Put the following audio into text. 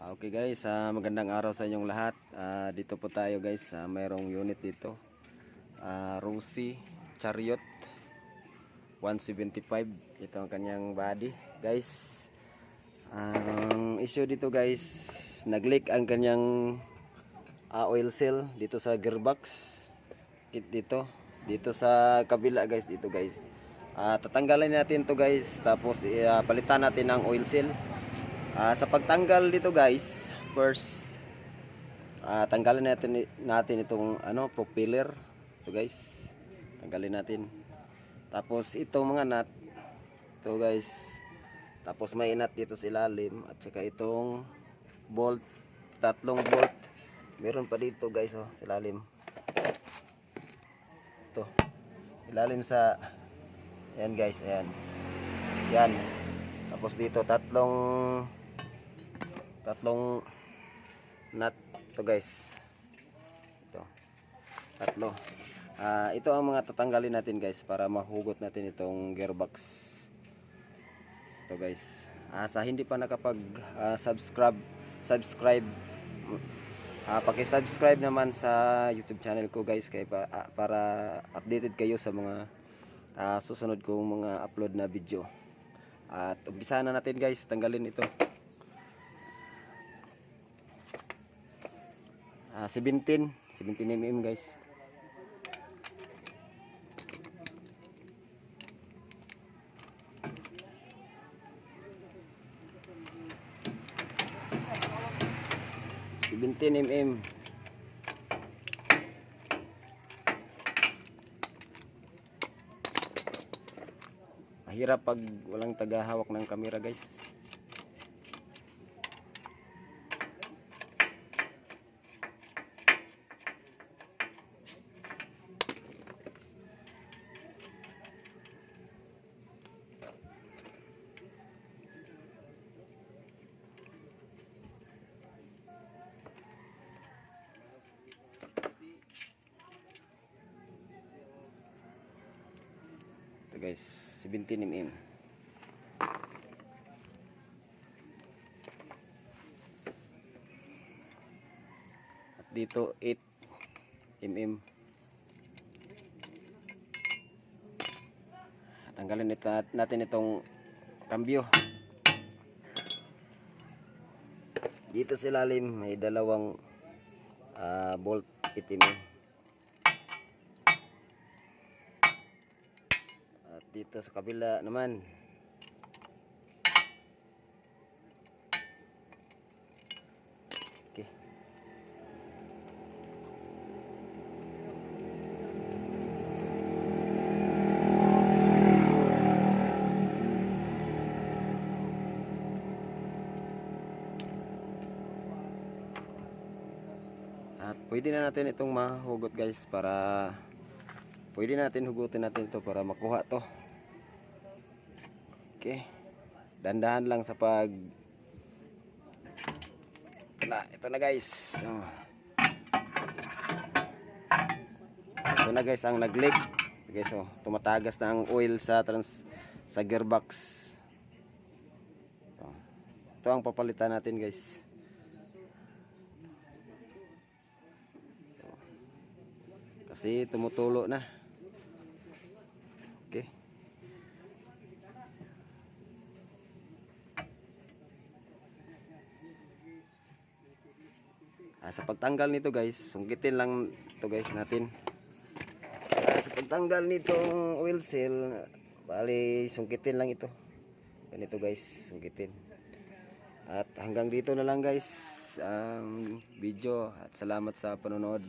Okay guys, magandang araw sa inyong lahat. Dito po tayo guys, mayroong unit dito. Rosy Chariot 175. Ito ang kanyang body guys. Ang issue dito guys, nag-leak ang kanyang oil seal dito sa gearbox. Dito sa kabila guys, dito guys. Tatanggalin natin to guys, tapos palitan natin ang oil seal. Sa pagtanggal dito guys, first tanggalin natin itong propeller. Ito guys, tanggalin natin. Tapos itong mga nut, ito guys. Tapos may nut dito sa ilalim at saka itong bolt, tatlong bolt. Meron pa dito guys sa ilalim. Ito. Ilalim sa ayan guys, ayan. Yan. Tapos dito tatlong nut to guys. Ito. Tatlo. Ito ang mga tatanggalin natin guys para mahugot natin itong gearbox. Ito guys. Sa hindi pa nakapag subscribe, paki-subscribe naman sa YouTube channel ko guys para updated kayo sa mga susunod kong mga upload na video. At umpisa na natin guys, tanggalin ito. 17 mm guys. Mahirap pag walang tagahawak ng camera guys. Ito guys, 17 mm. At dito 8 mm. Tanggalin natin itong kambyo. Dito sa ilalim may dalawang bolt 8 mm. Dito sa kabila naman okay. At pwede na natin itong mahugot guys, para pwede natin hugutin natin ito para makuha to. Okay, dandahan lang sa pag ito na guys. Ito na guys ang nag-leak guys. Tumatagas na ang oil sa gearbox. Ito ang papalitan natin guys. Kasi tumutulo na. Okay. Sa pagtanggal nito guys, sungkitin lang ito guys natin. Sa pagtanggal nitong oil seal, bali sungkitin lang ito. Ganito guys, sungkitin. At hanggang dito na lang guys ang video, at salamat sa panonood.